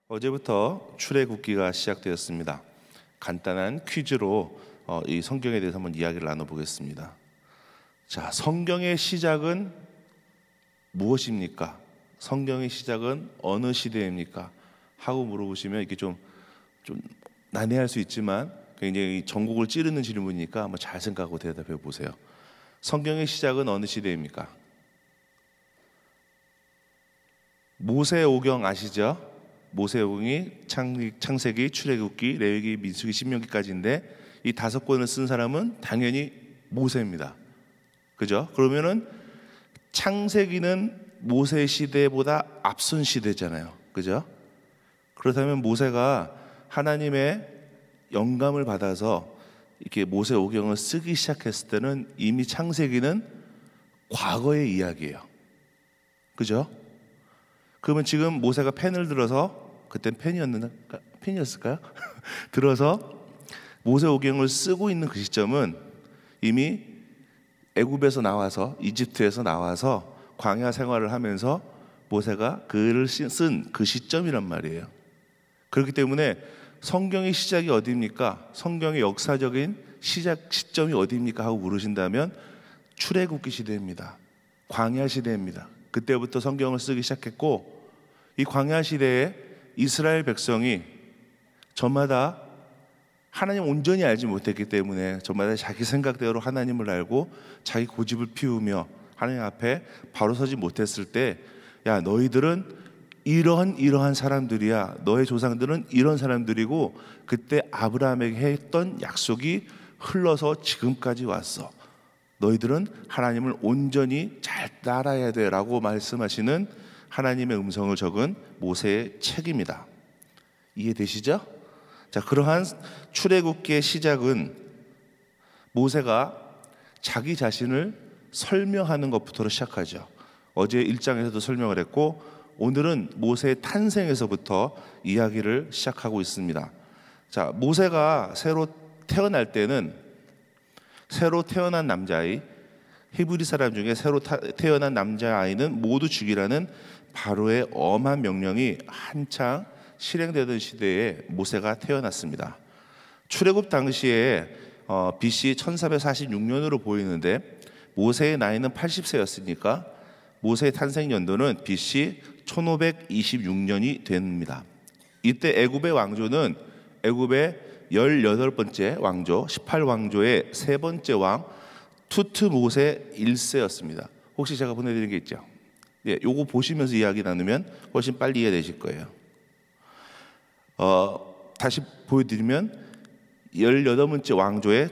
어제부터 출애굽기가 시작되었습니다. 간단한 퀴즈로 이 성경에 대해서 한번 이야기를 나눠보겠습니다. 자, 성경의 시작은 무엇입니까? 성경의 시작은 어느 시대입니까? 하고 물어보시면 이게 좀 난해할 수 있지만 굉장히 전곡을 찌르는 질문이니까 한번 잘 생각하고 대답해 보세요. 성경의 시작은 어느 시대입니까? 모세오경 아시죠? 모세오경이 창세기, 출애굽기, 레위기, 민수기, 신명기까지인데 이 5권을 쓴 사람은 당연히 모세입니다. 그죠? 그러면은 창세기는 모세 시대보다 앞선 시대잖아요. 그죠? 그렇다면 모세가 하나님의 영감을 받아서 이렇게 모세오경을 쓰기 시작했을 때는 이미 창세기는 과거의 이야기예요. 그죠? 그러면 지금 모세가 펜을 들어서, 그땐 펜이었을까요? 들어서 모세오경을 쓰고 있는 그 시점은 이미 애굽에서 나와서, 이집트에서 나와서 광야 생활을 하면서 모세가 글을 쓴 그 시점이란 말이에요. 그렇기 때문에 성경의 시작이 어디입니까? 성경의 역사적인 시작 시점이 어디입니까? 하고 물으신다면 출애굽기 시대입니다. 광야 시대입니다. 그때부터 성경을 쓰기 시작했고, 이 광야 시대에 이스라엘 백성이 저마다 하나님 온전히 알지 못했기 때문에 저마다 자기 생각대로 하나님을 알고 자기 고집을 피우며 하나님 앞에 바로 서지 못했을 때, 야, 너희들은 이러한 사람들이야, 너의 조상들은 이런 사람들이고 그때 아브라함에게 했던 약속이 흘러서 지금까지 왔어, 너희들은 하나님을 온전히 잘 따라야 돼 라고 말씀하시는 하나님의 음성을 적은 모세의 책입니다. 이해되시죠? 자, 그러한 출애굽기의 시작은 모세가 자기 자신을 설명하는 것부터 시작하죠. 어제 1장에서도 설명을 했고 오늘은 모세의 탄생에서부터 이야기를 시작하고 있습니다. 자, 모세가 새로 태어날 때는 새로 태어난 남자아이, 히브리 사람 중에 새로 태어난 남자아이는 모두 죽이라는 바로의 엄한 명령이 한창 실행되던 시대에 모세가 태어났습니다. 출애굽 당시에 BC 1446년으로 보이는데 모세의 나이는 80세였으니까 모세의 탄생 연도는 BC 1526년이 됩니다. 이때 애굽의 왕조는 애굽의 18번째 왕조, 18왕조의 세 번째 왕 투트모세 1세였습니다. 혹시 제가 보내드린 게 있죠? 예, 요거 보시면서 이야기 나누면 훨씬 빨리 이해되실 거예요. 다시 보여드리면 18번째 왕조의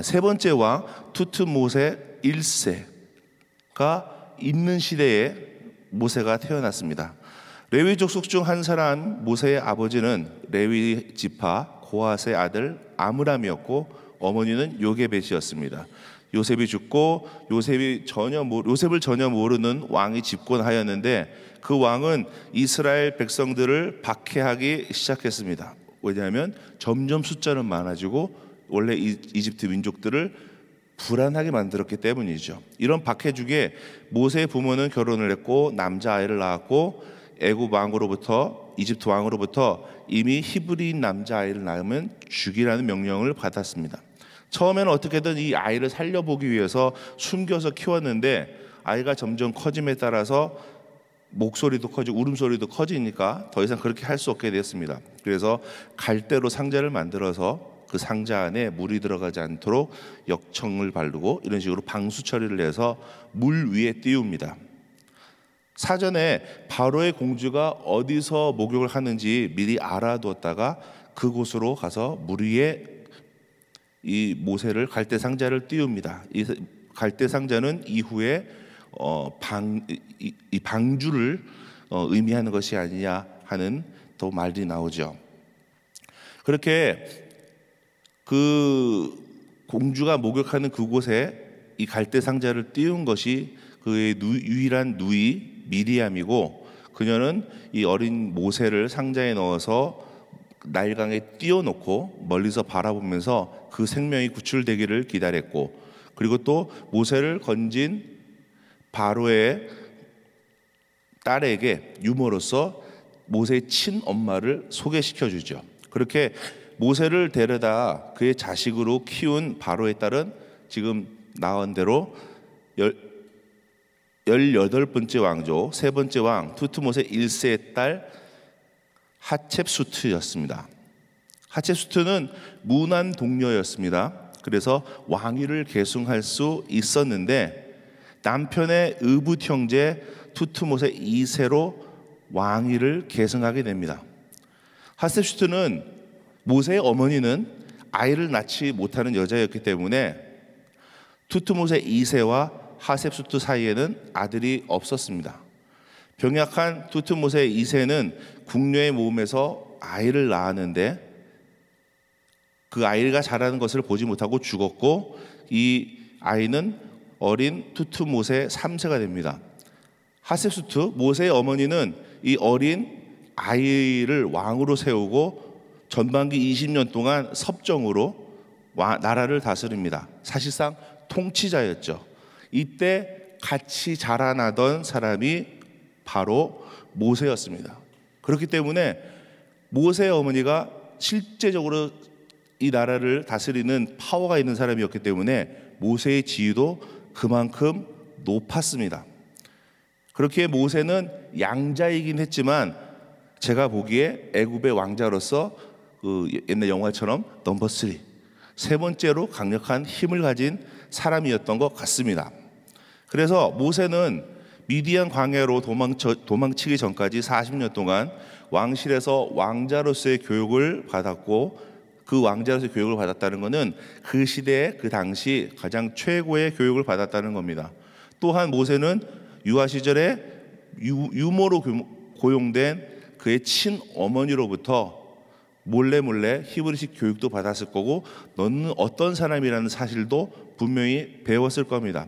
세 번째 왕 투트모세 1세가 있는 시대에 모세가 태어났습니다. 레위 족속 중 한 사람 모세의 아버지는 레위 지파 고핫의 아들 아므람이었고 어머니는 요게벳이었습니다. 요셉이 죽고 요셉을 전혀 모르는 왕이 집권하였는데 그 왕은 이스라엘 백성들을 박해하기 시작했습니다. 왜냐하면 점점 숫자는 많아지고 원래 이집트 민족들을 불안하게 만들었기 때문이죠. 이런 박해 중에 모세의 부모는 결혼을 했고 남자아이를 낳았고 애굽 왕으로부터, 이집트 왕으로부터 이미 히브리인 남자아이를 낳으면 죽이라는 명령을 받았습니다. 처음에는 어떻게든 이 아이를 살려보기 위해서 숨겨서 키웠는데 아이가 점점 커짐에 따라서 목소리도 커지고 울음소리도 커지니까 더 이상 그렇게 할 수 없게 됐습니다. 그래서 갈대로 상자를 만들어서 그 상자 안에 물이 들어가지 않도록 역청을 바르고 이런 식으로 방수 처리를 해서 물 위에 띄웁니다. 사전에 바로의 공주가 어디서 목욕을 하는지 미리 알아두었다가 그곳으로 가서 물 위에 이 모세를 갈대 상자를 띄웁니다. 이 갈대 상자는 이후에 이 방주를 의미하는 것이 아니냐 하는 또 말이 나오죠. 그렇게 그 공주가 목욕하는 그곳에 이 갈대 상자를 띄운 것이 그의 유일한 누이 미리암이고, 그녀는 이 어린 모세를 상자에 넣어서 나일강에 띄워놓고 멀리서 바라보면서 그 생명이 구출되기를 기다렸고, 그리고 또 모세를 건진 바로의 딸에게 유모로서 모세의 친엄마를 소개시켜 주죠. 그렇게 모세를 데려다 그의 자식으로 키운 바로의 딸은 지금 나온 대로 18번째 왕조, 세 번째 왕 투트모세 1세의 딸 하첵수트였습니다. 하첵수트는 무난 동료였습니다. 그래서 왕위를 계승할 수 있었는데 남편의 의붓 형제 투트모세 2세로 왕위를 계승하게 됩니다. 하첵수트는 모세의 어머니는 아이를 낳지 못하는 여자였기 때문에 투트모세 2세와 하첵수트 사이에는 아들이 없었습니다. 병약한 투트모세 2세는 궁녀의 몸에서 아이를 낳았는데 그 아이가 자라는 것을 보지 못하고 죽었고 이 아이는 어린 투트모세 3세가 됩니다. 하첵수트 모세의 어머니는 이 어린 아이를 왕으로 세우고 전반기 20년 동안 섭정으로 나라를 다스립니다. 사실상 통치자였죠. 이때 같이 자라나던 사람이 바로 모세였습니다. 그렇기 때문에 모세의 어머니가 실제적으로 이 나라를 다스리는 파워가 있는 사람이었기 때문에 모세의 지위도 그만큼 높았습니다. 그렇게 모세는 양자이긴 했지만 제가 보기에 애굽의 왕자로서 그 옛날 영화처럼 넘버 3, 세 번째로 강력한 힘을 가진 사람이었던 것 같습니다. 그래서 모세는 미디안 광야로 도망치기 전까지 40년 동안 왕실에서 왕자로서의 교육을 받았고 그 왕자로서의 교육을 받았다는 것은 그 시대에 그 당시 가장 최고의 교육을 받았다는 겁니다. 또한 모세는 유아 시절에 유모로 고용된 그의 친어머니로부터 몰래 히브리식 교육도 받았을 거고 너는 어떤 사람이라는 사실도 분명히 배웠을 겁니다.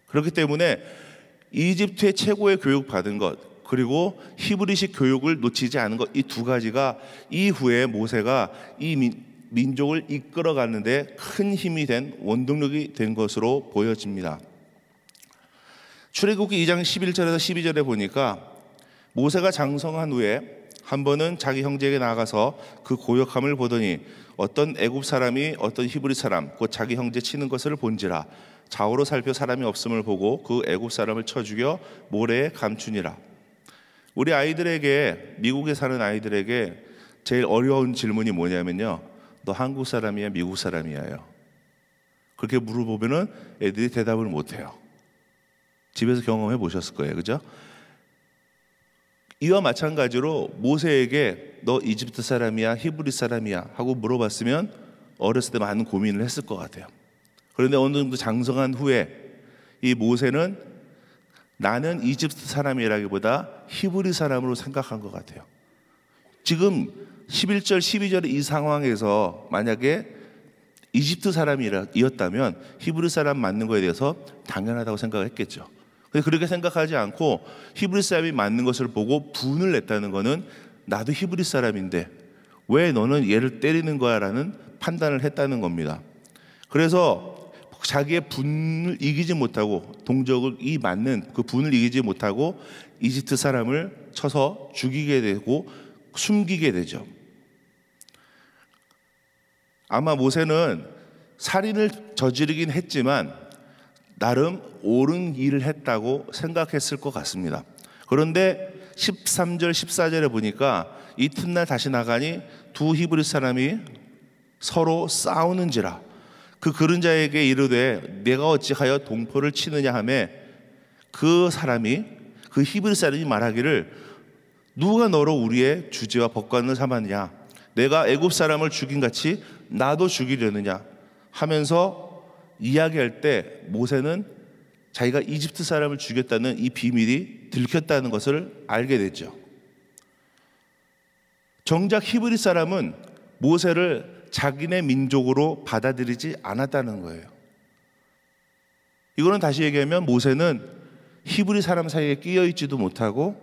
그렇기 때문에 이집트의 최고의 교육 받은 것 그리고 히브리식 교육을 놓치지 않은 것 이 두 가지가 이후에 모세가 이 민족을 이끌어가는데 큰 힘이 된 원동력이 된 것으로 보여집니다. 출애굽기 2장 11절에서 12절에 보니까 모세가 장성한 후에 한 번은 자기 형제에게 나가서 그 고역함을 보더니 어떤 애굽 사람이 어떤 히브리 사람 곧 자기 형제 치는 것을 본지라 좌우로 살펴 사람이 없음을 보고 그 애굽 사람을 쳐 죽여 모래에 감추니라. 우리 아이들에게 미국에 사는 아이들에게 제일 어려운 질문이 뭐냐면요, 너 한국 사람이야 미국 사람이야요? 그렇게 물어보면은 애들이 대답을 못해요. 집에서 경험해 보셨을 거예요, 그죠? 이와 마찬가지로 모세에게 너 이집트 사람이야 히브리 사람이야 하고 물어봤으면 어렸을 때 많은 고민을 했을 것 같아요. 그런데 어느 정도 장성한 후에 이 모세는 나는 이집트 사람이라기보다 히브리 사람으로 생각한 것 같아요. 지금 11절 12절의 이 상황에서 만약에 이집트 사람이었다면 히브리 사람 맞는 거에 대해서 당연하다고 생각했겠죠. 근데 그렇게 생각하지 않고 히브리 사람이 맞는 것을 보고 분을 냈다는 것은 나도 히브리 사람인데 왜 너는 얘를 때리는 거야 라는 판단을 했다는 겁니다. 그래서 자기의 분을 이기지 못하고 동족을 맞는 그 분을 이기지 못하고 이집트 사람을 쳐서 죽이게 되고 숨기게 되죠. 아마 모세는 살인을 저지르긴 했지만 나름 옳은 일을 했다고 생각했을 것 같습니다. 그런데 13절 14절에 보니까 이튿날 다시 나가니 두 히브리 사람이 서로 싸우는지라 그 그른자에게 이르되 내가 어찌하여 동포를 치느냐 하매 그 사람이 그 히브리 사람이 말하기를 누가 너로 우리의 주제와 법관을 삼았느냐 내가 애굽 사람을 죽인 같이 나도 죽이려느냐 하면서 이야기할 때 모세는 자기가 이집트 사람을 죽였다는 이 비밀이 들켰다는 것을 알게 됐죠. 정작 히브리 사람은 모세를 자기네 민족으로 받아들이지 않았다는 거예요. 이거는 다시 얘기하면 모세는 히브리 사람 사이에 끼어있지도 못하고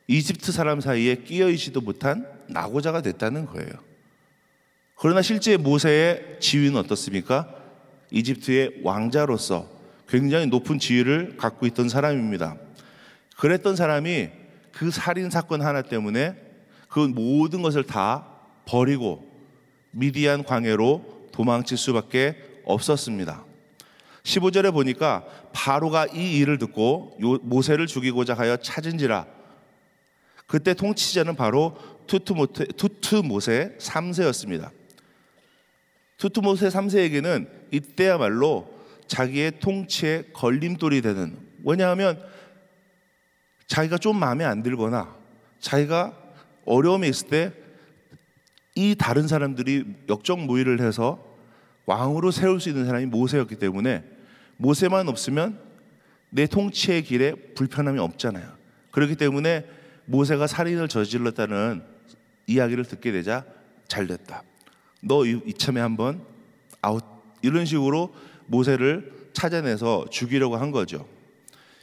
이집트 사람 사이에 끼어있지도 못한 낙오자가 됐다는 거예요. 그러나 실제 모세의 지위는 어떻습니까? 이집트의 왕자로서 굉장히 높은 지위를 갖고 있던 사람입니다. 그랬던 사람이 그 살인 사건 하나 때문에 그 모든 것을 다 버리고 미디안 광야로 도망칠 수밖에 없었습니다. 15절에 보니까 바로가 이 일을 듣고 모세를 죽이고자 하여 찾은지라. 그때 통치자는 바로 투트모세 3세였습니다. 투트모세 3세에게는 이때야말로 자기의 통치에 걸림돌이 되는, 왜냐하면 자기가 좀 마음에 안 들거나 자기가 어려움에 있을 때 이 다른 사람들이 역적무의를 해서 왕으로 세울 수 있는 사람이 모세였기 때문에 모세만 없으면 내 통치의 길에 불편함이 없잖아요. 그렇기 때문에 모세가 살인을 저질렀다는 이야기를 듣게 되자 잘됐다, 너 이참에 한번 아웃, 이런 식으로 모세를 찾아내서 죽이려고 한 거죠.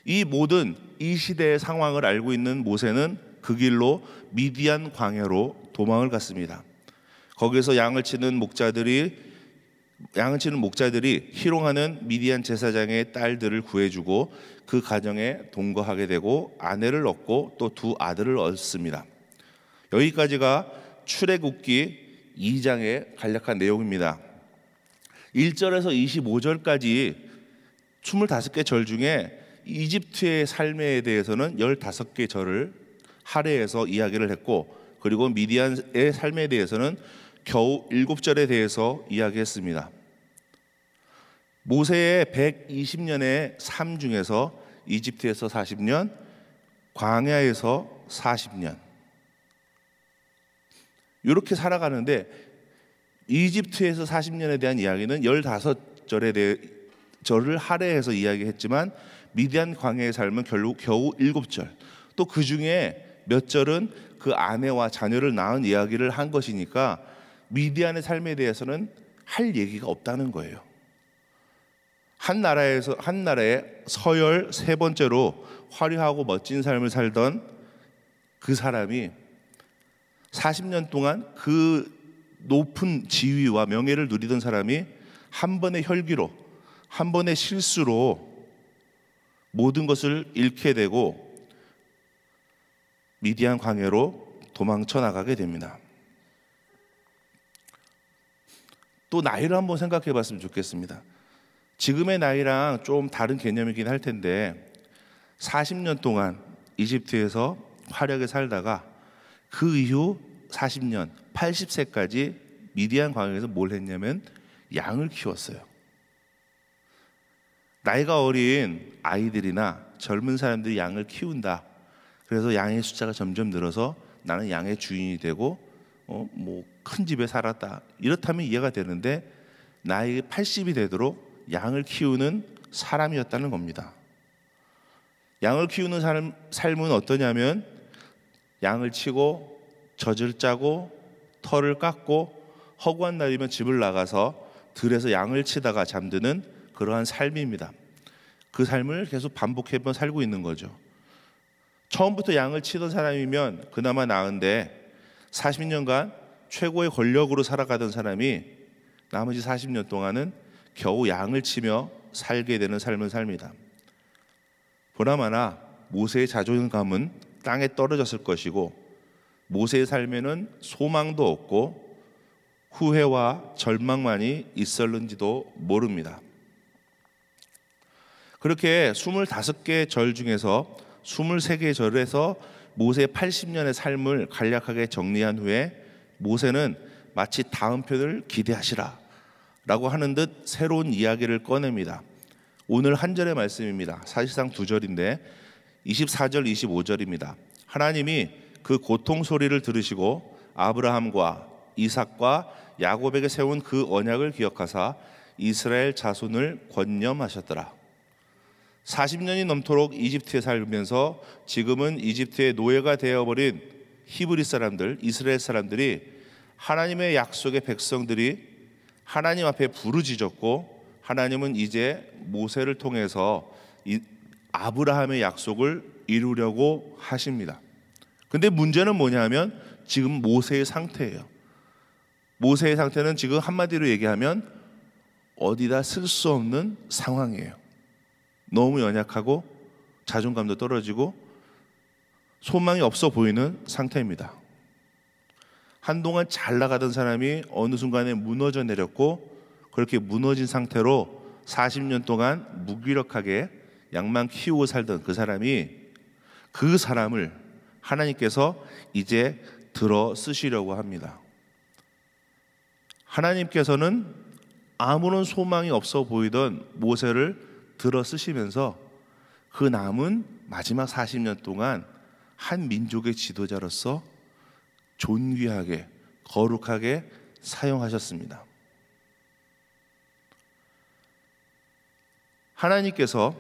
이 모든 이 시대의 상황을 알고 있는 모세는 그 길로 미디안 광야로 도망을 갔습니다. 거기서 양을 치는 목자들이 희롱하는 미디안 제사장의 딸들을 구해주고 그 가정에 동거하게 되고 아내를 얻고 또 두 아들을 얻습니다. 여기까지가 출애굽기 2장의 간략한 내용입니다. 1절에서 25절까지 25개 절 중에 이집트의 삶에 대해서는 15개 절을 할애해서 이야기를 했고, 그리고 미디안의 삶에 대해서는 겨우 7절에 대해서 이야기했습니다. 모세의 120년의 삶 중에서 이집트에서 40년, 광야에서 40년, 이렇게 살아가는데 이집트에서 40년에 대한 이야기는 15절을 할애해서 이야기했지만 미디안 광야의 삶은 겨우 7절, 또 그 중에 몇 절은 그 아내와 자녀를 낳은 이야기를 한 것이니까 미디안의 삶에 대해서는 할 얘기가 없다는 거예요. 한 나라의 서열 3번째로 화려하고 멋진 삶을 살던 그 사람이 40년 동안 그 높은 지위와 명예를 누리던 사람이 한 번의 혈기로, 한 번의 실수로 모든 것을 잃게 되고 미디안 광야로 도망쳐 나가게 됩니다. 또 나이를 한번 생각해 봤으면 좋겠습니다. 지금의 나이랑 좀 다른 개념이긴 할 텐데 40년 동안 이집트에서 화려하게 살다가 그 이후 40년, 80세까지 미디안 광야에서 뭘 했냐면 양을 키웠어요. 나이가 어린 아이들이나 젊은 사람들이 양을 키운다. 그래서 양의 숫자가 점점 늘어서 나는 양의 주인이 되고 큰 집에 살았다, 이렇다면 이해가 되는데 나이 80이 되도록 양을 키우는 사람이었다는 겁니다. 양을 키우는 삶은 어떠냐면 양을 치고 젖을 짜고 털을 깎고 허구한 날이면 집을 나가서 들에서 양을 치다가 잠드는 그러한 삶입니다. 그 삶을 계속 반복해서 살고 있는 거죠. 처음부터 양을 치던 사람이면 그나마 나은데 40년간 최고의 권력으로 살아가던 사람이 나머지 40년 동안은 겨우 양을 치며 살게 되는 삶을 삽니다. 보나마나 모세의 자존감은 땅에 떨어졌을 것이고 모세의 삶에는 소망도 없고 후회와 절망만이 있었는지도 모릅니다. 그렇게 25개 절 중에서 23개 절에서 모세의 80년의 삶을 간략하게 정리한 후에 모세는 마치 다음 편을 기대하시라 라고 하는 듯 새로운 이야기를 꺼냅니다. 오늘 한 절의 말씀입니다. 사실상 2절인데 24절 25절입니다. 하나님이 그 고통 소리를 들으시고 아브라함과 이삭과 야곱에게 세운 그 언약을 기억하사 이스라엘 자손을 권념하셨더라. 40년이 넘도록 이집트에 살면서 지금은 이집트의 노예가 되어버린 히브리 사람들, 이스라엘 사람들이 하나님의 약속의 백성들이 하나님 앞에 부르짖었고 하나님은 이제 모세를 통해서 아브라함의 약속을 이루려고 하십니다. 근데 문제는 뭐냐면 지금 모세의 상태예요. 모세의 상태는 지금 한마디로 얘기하면 어디다 쓸 수 없는 상황이에요. 너무 연약하고 자존감도 떨어지고 소망이 없어 보이는 상태입니다. 한동안 잘 나가던 사람이 어느 순간에 무너져 내렸고, 그렇게 무너진 상태로 40년 동안 무기력하게 양만 키우고 살던 그 사람을 하나님께서 이제 들어 쓰시려고 합니다. 하나님께서는 아무런 소망이 없어 보이던 모세를 들어 쓰시면서 그 남은 마지막 40년 동안 한 민족의 지도자로서 존귀하게 거룩하게 사용하셨습니다. 하나님께서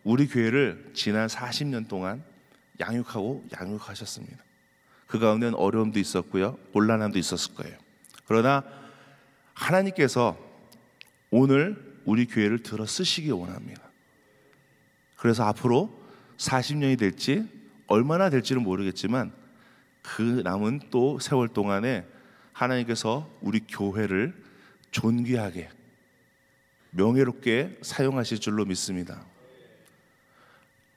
우리 교회를 지난 40년 동안 양육하셨습니다. 그 가운데는 어려움도 있었고요, 곤란함도 있었을 거예요. 그러나 하나님께서 오늘 우리 교회를 들어 쓰시기 원합니다. 그래서 앞으로 40년이 될지 얼마나 될지는 모르겠지만 그 남은 또 세월 동안에 하나님께서 우리 교회를 존귀하게 명예롭게 사용하실 줄로 믿습니다.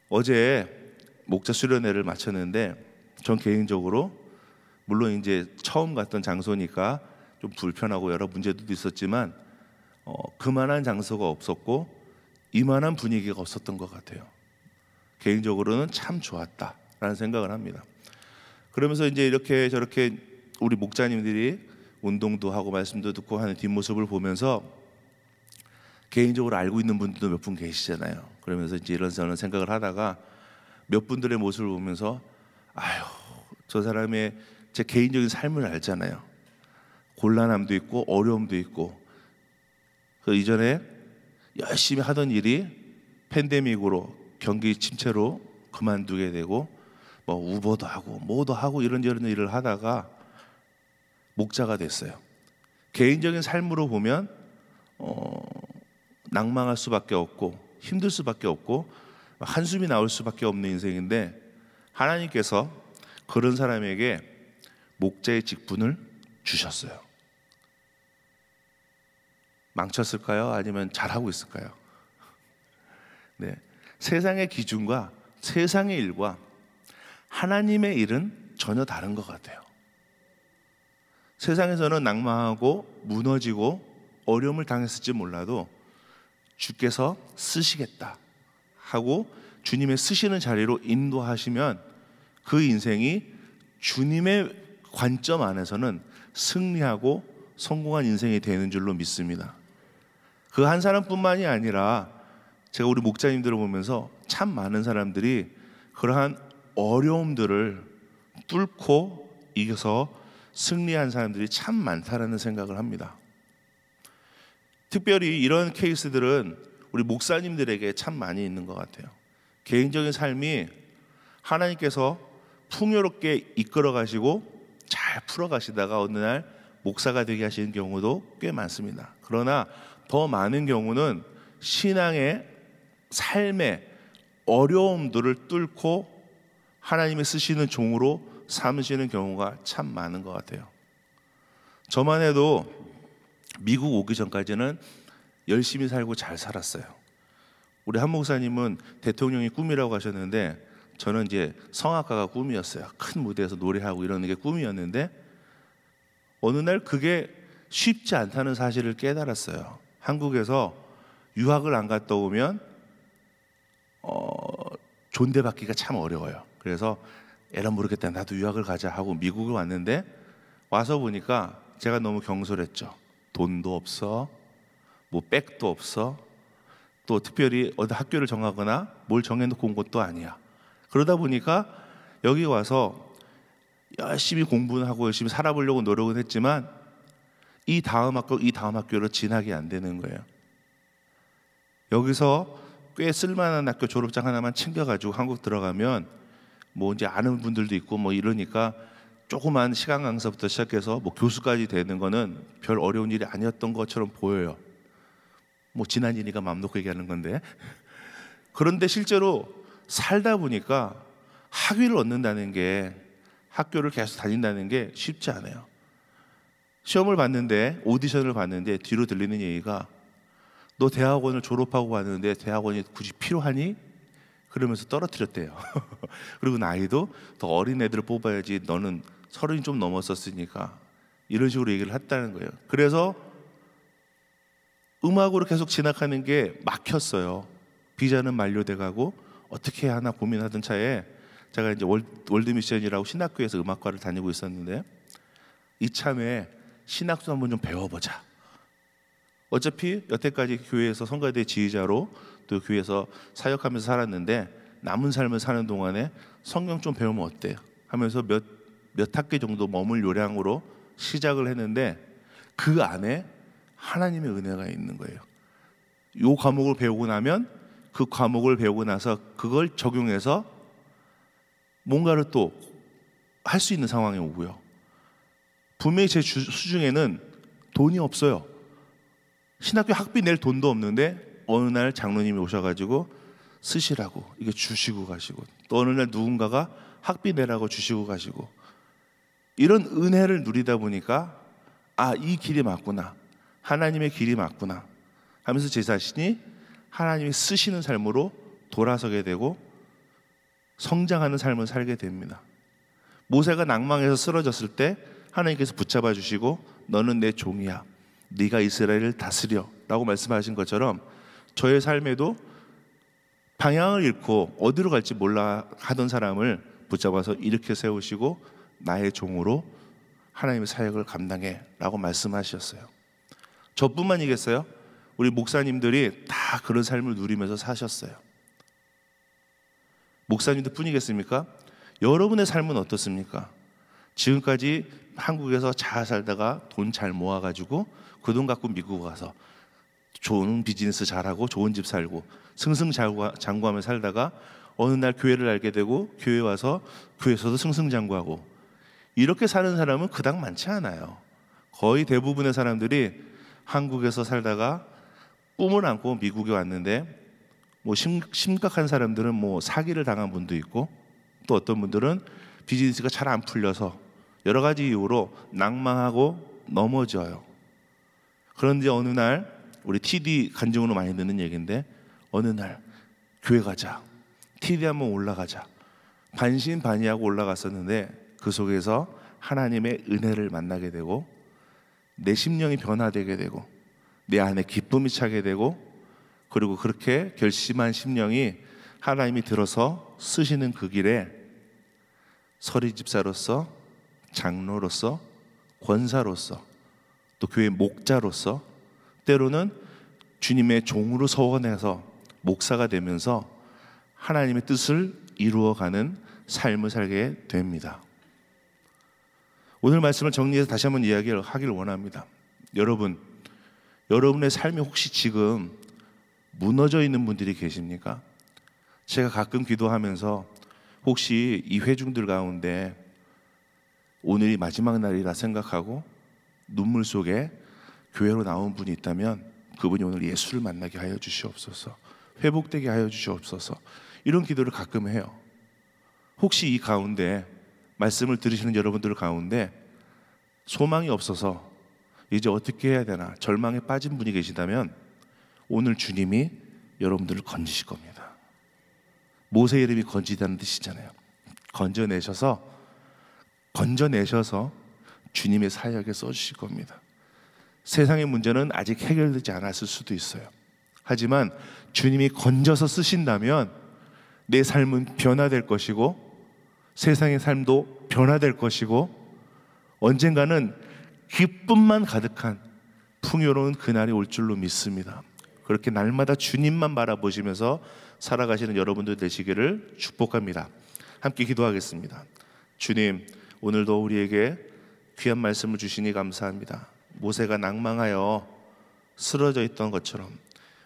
어제 목자 수련회를 마쳤는데 전 개인적으로 물론 이제 처음 갔던 장소니까 좀 불편하고 여러 문제들도 있었지만 그만한 장소가 없었고 이만한 분위기가 없었던 것 같아요. 개인적으로는 참 좋았다라는 생각을 합니다. 그러면서 이제 이렇게 저렇게 우리 목자님들이 운동도 하고 말씀도 듣고 하는 뒷모습을 보면서 개인적으로 알고 있는 분들도 몇 분 계시잖아요. 그러면서 이제 이런 생각을 하다가 몇 분들의 모습을 보면서 아유, 저 사람의 제 개인적인 삶을 알잖아요. 곤란함도 있고 어려움도 있고, 그 이전에 열심히 하던 일이 팬데믹으로 경기 침체로 그만두게 되고 뭐 우버도 하고 뭐도 하고 이런저런 일을 하다가 목자가 됐어요. 개인적인 삶으로 보면 낭망할 수밖에 없고 힘들 수밖에 없고 한숨이 나올 수밖에 없는 인생인데, 하나님께서 그런 사람에게 목자의 직분을 주셨어요. 망쳤을까요? 아니면 잘하고 있을까요? 네, 세상의 기준과 세상의 일과 하나님의 일은 전혀 다른 것 같아요. 세상에서는 낭망하고 무너지고 어려움을 당했을지 몰라도 주께서 쓰시겠다 하고 주님의 쓰시는 자리로 인도하시면 그 인생이 주님의 관점 안에서는 승리하고 성공한 인생이 되는 줄로 믿습니다. 그 한 사람뿐만이 아니라 제가 우리 목자님들을 보면서 참 많은 사람들이 그러한 어려움들을 뚫고 이겨서 승리한 사람들이 참 많다라는 생각을 합니다. 특별히 이런 케이스들은 우리 목사님들에게 참 많이 있는 것 같아요. 개인적인 삶이 하나님께서 풍요롭게 이끌어 가시고 잘 풀어 가시다가 어느 날 목사가 되게 하시는 경우도 꽤 많습니다. 그러나 더 많은 경우는 신앙의 삶의 어려움들을 뚫고 하나님의 쓰시는 종으로 삼으시는 경우가 참 많은 것 같아요. 저만 해도 미국 오기 전까지는 열심히 살고 잘 살았어요. 우리 한 목사님은 대통령이 꿈이라고 하셨는데 저는 이제 성악가가 꿈이었어요. 큰 무대에서 노래하고 이러는 게 꿈이었는데 어느 날 그게 쉽지 않다는 사실을 깨달았어요. 한국에서 유학을 안 갔다 오면 존대받기가 참 어려워요. 그래서 에라 모르겠다, 나도 유학을 가자 하고 미국을 왔는데 와서 보니까 제가 너무 경솔했죠. 돈도 없어, 뭐 백도 없어, 또 특별히 어디 학교를 정하거나 뭘 정해놓고 온 것도 아니야. 그러다 보니까 여기 와서 열심히 공부는 하고 열심히 살아보려고 노력은 했지만 이 다음 학교로 진학이 안 되는 거예요. 여기서 꽤 쓸만한 학교 졸업장 하나만 챙겨가지고 한국 들어가면 뭐 이제 아는 분들도 있고 뭐 이러니까 조그만 시간 강사부터 시작해서 뭐 교수까지 되는 거는 별 어려운 일이 아니었던 것처럼 보여요. 뭐 지난 일이니까 마음 놓고 얘기하는 건데, 그런데 실제로 살다 보니까 학위를 얻는다는 게, 학교를 계속 다닌다는 게 쉽지 않아요. 시험을 봤는데, 오디션을 봤는데 뒤로 들리는 얘기가 너 대학원을 졸업하고 왔는데 대학원이 굳이 필요하니? 그러면서 떨어뜨렸대요. 그리고 나이도 더 어린 애들을 뽑아야지, 너는 30이 좀 넘었었으니까, 이런 식으로 얘기를 했다는 거예요. 그래서 음악으로 계속 진학하는 게 막혔어요. 비자는 만료돼 가고 어떻게 해야 하나 고민하던 차에 제가 이제 월드미션이라고 신학교에서 음악과를 다니고 있었는데, 이참에 신학도 한번 좀 배워보자. 어차피 여태까지 교회에서 성가대 지휘자로 또 교회에서 사역하면서 살았는데, 남은 삶을 사는 동안에 성경 좀 배우면 어때요? 하면서 몇 학기 정도 머물 요량으로 시작을 했는데, 그 안에 하나님의 은혜가 있는 거예요. 이 과목을 배우고 나면 그 과목을 배우고 나서 그걸 적용해서 뭔가를 또 할 수 있는 상황이 오고요. 분명히 제 수중에는 돈이 없어요. 신학교 학비 낼 돈도 없는데 어느 날 장로님이 오셔가지고 쓰시라고 이게 주시고 가시고, 또 어느 날 누군가가 학비 내라고 주시고 가시고, 이런 은혜를 누리다 보니까 아, 이 길이 맞구나, 하나님의 길이 맞구나 하면서 제 자신이 하나님이 쓰시는 삶으로 돌아서게 되고 성장하는 삶을 살게 됩니다. 모세가 낭망해서 쓰러졌을 때 하나님께서 붙잡아 주시고 너는 내 종이야, 네가 이스라엘을 다스려 라고 말씀하신 것처럼, 저의 삶에도 방향을 잃고 어디로 갈지 몰라 하던 사람을 붙잡아서 일으켜 세우시고 나의 종으로 하나님의 사역을 감당해 라고 말씀하셨어요. 저뿐만이겠어요? 우리 목사님들이 다 그런 삶을 누리면서 사셨어요. 목사님들 뿐이겠습니까? 여러분의 삶은 어떻습니까? 지금까지 한국에서 잘 살다가 돈 잘 모아가지고 그 돈 갖고 미국 가서 좋은 비즈니스 잘하고 좋은 집 살고 승승장구하며 살다가 어느 날 교회를 알게 되고 교회 와서 교회에서도 승승장구하고, 이렇게 사는 사람은 그닥 많지 않아요. 거의 대부분의 사람들이 한국에서 살다가 꿈을 안고 미국에 왔는데, 뭐 심각한 사람들은 뭐 사기를 당한 분도 있고, 또 어떤 분들은 비즈니스가 잘 안 풀려서 여러 가지 이유로 낭망하고 넘어져요. 그런데 어느 날, 우리 TD 간증으로 많이 듣는 얘기인데, 어느 날 교회 가자, TD 한번 올라가자, 반신반의하고 올라갔었는데 그 속에서 하나님의 은혜를 만나게 되고 내 심령이 변화되게 되고 내 안에 기쁨이 차게 되고, 그리고 그렇게 결심한 심령이 하나님이 들어서 쓰시는 그 길에 서리 집사로서, 장로로서, 권사로서, 또 교회 목자로서, 때로는 주님의 종으로 서원해서 목사가 되면서 하나님의 뜻을 이루어가는 삶을 살게 됩니다. 오늘 말씀을 정리해서 다시 한번 이야기를 하기를 원합니다. 여러분의 삶이 혹시 지금 무너져 있는 분들이 계십니까? 제가 가끔 기도하면서 혹시 이 회중들 가운데 오늘이 마지막 날이라 생각하고 눈물 속에 교회로 나온 분이 있다면 그분이 오늘 예수를 만나게 하여 주시옵소서, 회복되게 하여 주시옵소서, 이런 기도를 가끔 해요. 혹시 이 가운데 말씀을 들으시는 여러분들 가운데 소망이 없어서 이제 어떻게 해야 되나 절망에 빠진 분이 계시다면 오늘 주님이 여러분들을 건지실 겁니다. 모세의 이름이 건지다는 뜻이잖아요. 건져내셔서 주님의 사역에 써주실 겁니다. 세상의 문제는 아직 해결되지 않았을 수도 있어요. 하지만 주님이 건져서 쓰신다면 내 삶은 변화될 것이고 세상의 삶도 변화될 것이고 언젠가는 기쁨만 가득한 풍요로운 그날이 올 줄로 믿습니다. 그렇게 날마다 주님만 바라보시면서 살아가시는 여러분들 되시기를 축복합니다. 함께 기도하겠습니다. 주님, 오늘도 우리에게 귀한 말씀을 주시니 감사합니다. 모세가 낭망하여 쓰러져 있던 것처럼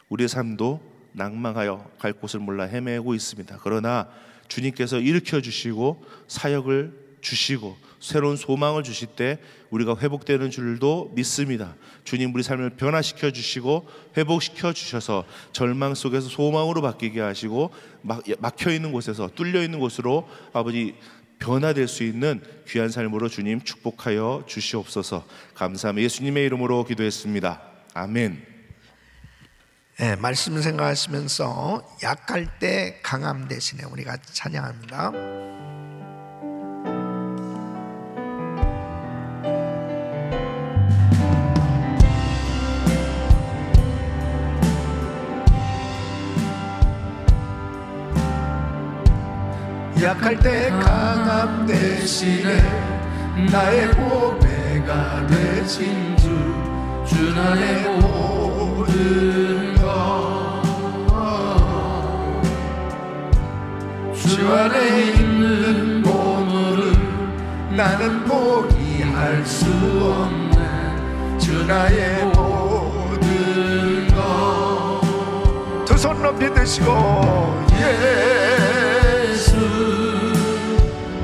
우리의 삶도 낭망하여 갈 곳을 몰라 헤매고 있습니다. 그러나 주님께서 일으켜 주시고 사역을 주시고 새로운 소망을 주실 때 우리가 회복되는 줄도 믿습니다. 주님, 우리 삶을 변화시켜 주시고 회복시켜 주셔서 절망 속에서 소망으로 바뀌게 하시고 막혀있는 곳에서 뚫려있는 곳으로 아버지 변화될 수 있는 귀한 삶으로 주님 축복하여 주시옵소서. 감사합니다. 예수님의 이름으로 기도했습니다. 아멘. 네, 말씀 생각하시면서 약할 때 강함 대신에 우리가 찬양합니다. 약할 때 강함 대신에 나의 보배가 되신 주 나의 모든 것 주 안에 있는 보물을 나는 포기할 수 없네. 주 나의 모든 것 두 손 높이 드시고 예수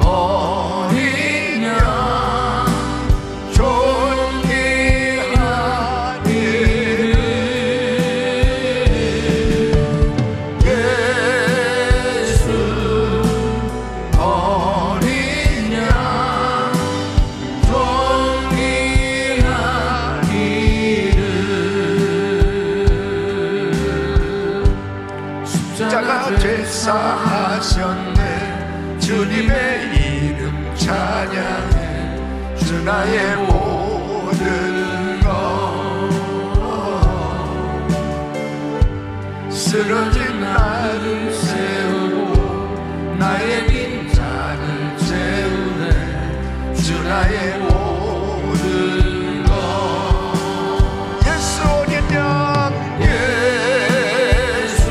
어린 양 존귀한 이름 예수 어린 양 존귀한 이름 십자가 되사하셨네. 주님의 이름 찬양해. 주 나의 모든 것 쓰러진 나를 세우고 나의 빈잔을 채우네. 주 나의 모든 것 예수 어린 양 예수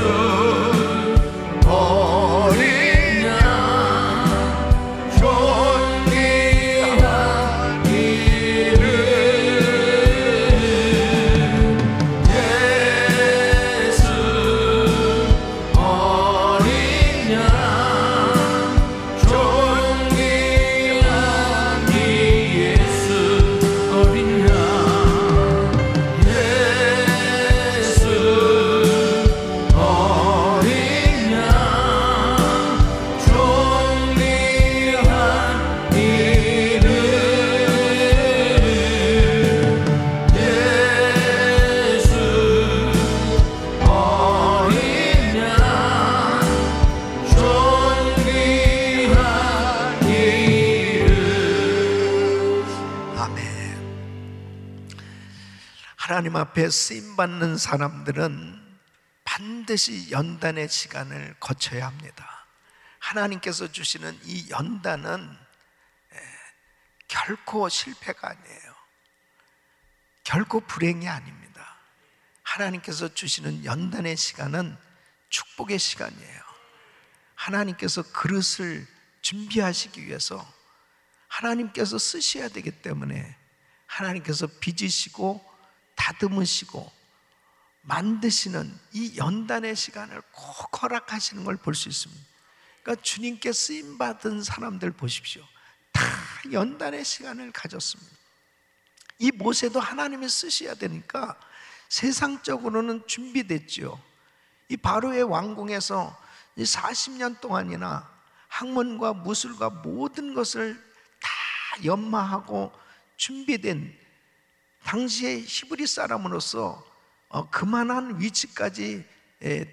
어린 양 존귀한 이름 예수 어린 양 존귀한 예수 어린 양 예수 어린 양 존귀한 이름 예수 어린 양 존귀한 이름. 아멘. 하나님 앞에 쓰임받는 사람들은 반드시 연단의 시간을 거쳐야 합니다. 하나님께서 주시는 이 연단은 결코 실패가 아니에요. 결코 불행이 아닙니다. 하나님께서 주시는 연단의 시간은 축복의 시간이에요. 하나님께서 그릇을 준비하시기 위해서 하나님께서 쓰셔야 되기 때문에 하나님께서 빚으시고 다듬으시고 만드시는 이 연단의 시간을 꼭 허락하시는 걸 볼 수 있습니다. 그러니까 주님께 쓰임받은 사람들 보십시오. 다 연단의 시간을 가졌습니다. 이 모세도 하나님이 쓰셔야 되니까 세상적으로는 준비됐죠. 이 바로의 왕궁에서 40년 동안이나 학문과 무술과 모든 것을 다 연마하고 준비된 당시의 히브리 사람으로서 그만한 위치까지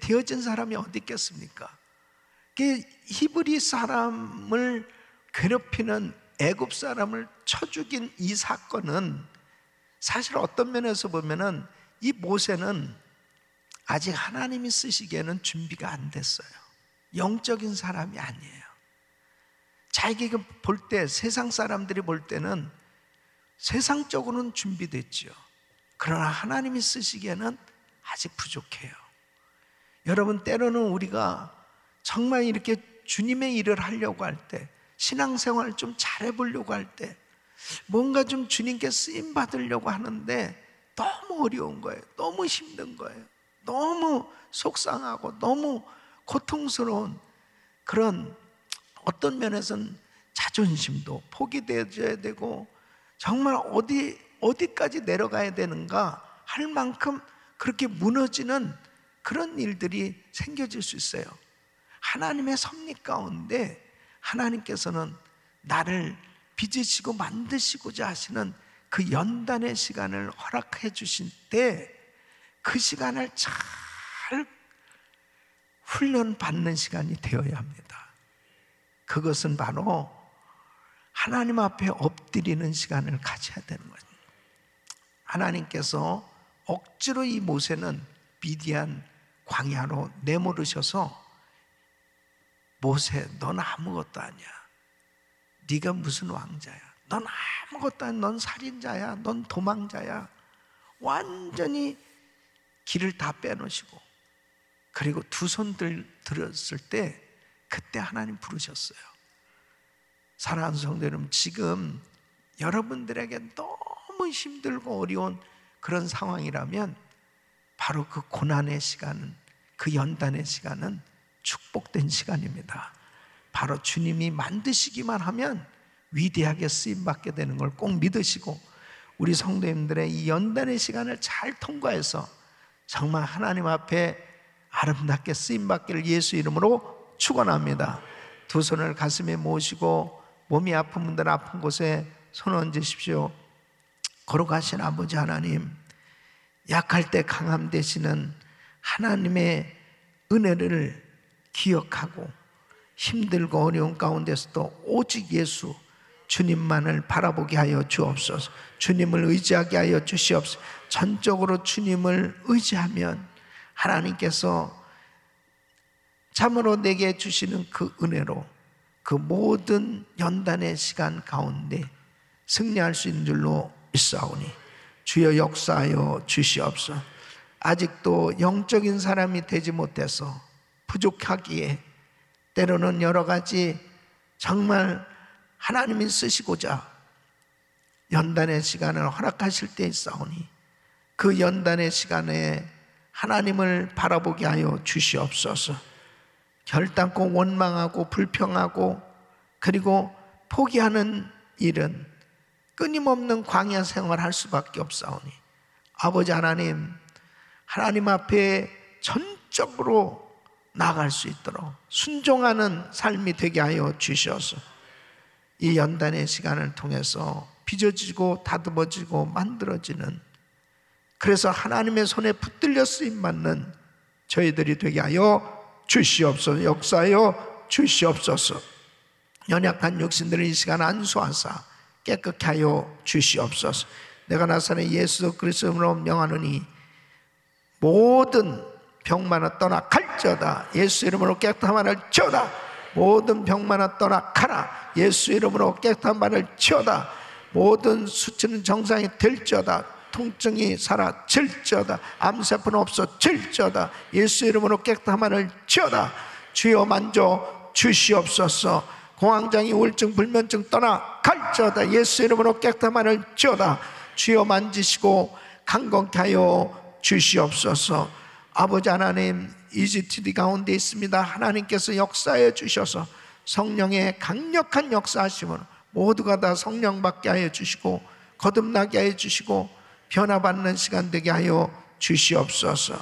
되어진 사람이 어디 있겠습니까? 히브리 사람을 괴롭히는 애굽 사람을 쳐 죽인 이 사건은 사실 어떤 면에서 보면은 이 모세는 아직 하나님이 쓰시기에는 준비가 안 됐어요. 영적인 사람이 아니에요. 자기가 볼 때, 세상 사람들이 볼 때는 세상적으로는 준비됐죠. 그러나 하나님이 쓰시기에는 아직 부족해요. 여러분, 때로는 우리가 정말 이렇게 주님의 일을 하려고 할 때, 신앙생활을 좀 잘해보려고 할 때, 뭔가 좀 주님께 쓰임 받으려고 하는데 너무 어려운 거예요. 너무 힘든 거예요. 너무 속상하고 너무 고통스러운 그런, 어떤 면에서는 자존심도 포기되어야 되고 정말 어디까지 내려가야 되는가 할 만큼 그렇게 무너지는 그런 일들이 생겨질 수 있어요. 하나님의 섭리 가운데 하나님께서는 나를 빚으시고 만드시고자 하시는 그 연단의 시간을 허락해 주실 때 그 시간을 잘 훈련받는 시간이 되어야 합니다. 그것은 바로 하나님 앞에 엎드리는 시간을 가져야 되는 거예요. 하나님께서 억지로 이 모세는 미디안 광야로 내모르셔서 모세, 넌 아무것도 아니야. 네가 무슨 왕자야. 넌 아무것도 아니야. 넌 살인자야. 넌 도망자야. 완전히 길을 다 빼놓으시고, 그리고 두 손 들었을 때 그때 하나님 부르셨어요. 사랑하는 성도 여러분, 지금 여러분들에게 너무 힘들고 어려운 그런 상황이라면 바로 그 고난의 시간은, 그 연단의 시간은 축복된 시간입니다. 바로 주님이 만드시기만 하면 위대하게 쓰임받게 되는 걸 꼭 믿으시고, 우리 성도님들의 이 연단의 시간을 잘 통과해서 정말 하나님 앞에 아름답게 쓰임받기를 예수 이름으로 축원합니다. 두 손을 가슴에 모으시고 몸이 아픈 분들 아픈 곳에 손 얹으십시오. 걸어가신 아버지 하나님, 약할 때 강함 되시는 하나님의 은혜를 기억하고 힘들고 어려운 가운데서도 오직 예수 주님만을 바라보게 하여 주옵소서. 주님을 의지하게 하여 주시옵소서. 전적으로 주님을 의지하면 하나님께서 참으로 내게 주시는 그 은혜로 그 모든 연단의 시간 가운데 승리할 수 있는 줄로 믿사오니 주여 역사하여 주시옵소서. 아직도 영적인 사람이 되지 못해서 부족하기에 때로는 여러 가지 정말 하나님이 쓰시고자 연단의 시간을 허락하실 때 있사오니 그 연단의 시간에 하나님을 바라보게 하여 주시옵소서. 결단코 원망하고 불평하고 그리고 포기하는 일은 끊임없는 광야 생활할 수밖에 없사오니 아버지 하나님, 하나님 앞에 전적으로 나아갈 수 있도록 순종하는 삶이 되게 하여 주셔서 이 연단의 시간을 통해서 빚어지고 다듬어지고 만들어지는, 그래서 하나님의 손에 붙들려 쓰임받는 저희들이 되게 하여 주시옵소서. 역사하여 주시옵소서. 연약한 육신들을 이 시간 안수하사 깨끗게 하여 주시옵소서. 내가 나사렛 예수 그리스도로 명하노니 모든 병만아 떠나 갈지어다. 예수 이름으로 깨끗한 말을 지어다. 모든 병만아 떠나 가라. 예수 이름으로 깨끗한 말을 지어다. 모든 수치는 정상이 될지어다. 통증이 사라질지어다. 암세포는 없어질지어다. 예수 이름으로 깨끗한 말을 지어다. 주여 만져 주시옵소서. 공황장애, 우울증, 불면증 떠나 갈지어다. 예수 이름으로 깨끗한 말을 지어다. 주여 만지시고 강건케 하여 주시옵소서. 아버지 하나님, EGTD 가운데 있습니다. 하나님께서 역사해 주셔서 성령의 강력한 역사하심으로 모두가 다 성령 받게 하여 주시고 거듭나게 하여 주시고 변화받는 시간 되게 하여 주시옵소서.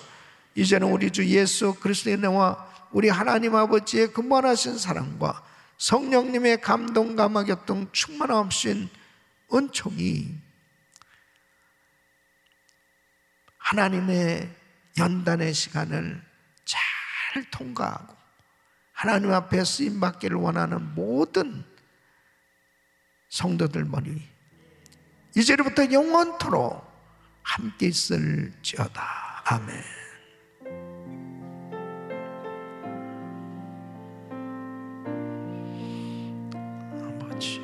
이제는 우리 주 예수 그리스도의 은혜와 우리 하나님 아버지의 근본하신 사랑과 성령님의 감동 감화교통 충만하신 은총이 하나님의 연단의 시간을 잘 통과하고 하나님 앞에 쓰임받기를 원하는 모든 성도들 머리 이제부터 영원토록 함께 있을지어다. 아멘. 아버지,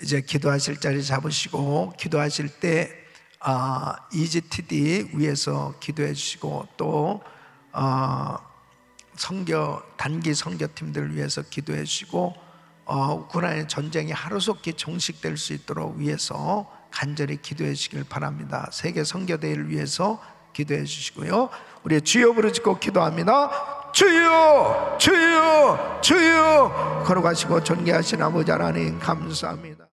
이제 기도하실 자리 잡으시고 기도하실 때 EGTD 위에서 기도해 주시고 또 단기 선교팀들 위해서 기도해 주시고 우크라이나 전쟁이 하루속히 종식될 수 있도록 위해서 간절히 기도해 주시길 바랍니다. 세계 선교대회를 위해서 기도해 주시고요. 우리 주여 부르짖고 기도합니다. 주여 주여 주여. 걸어가시고 존귀하신 아버지 하나님 감사합니다.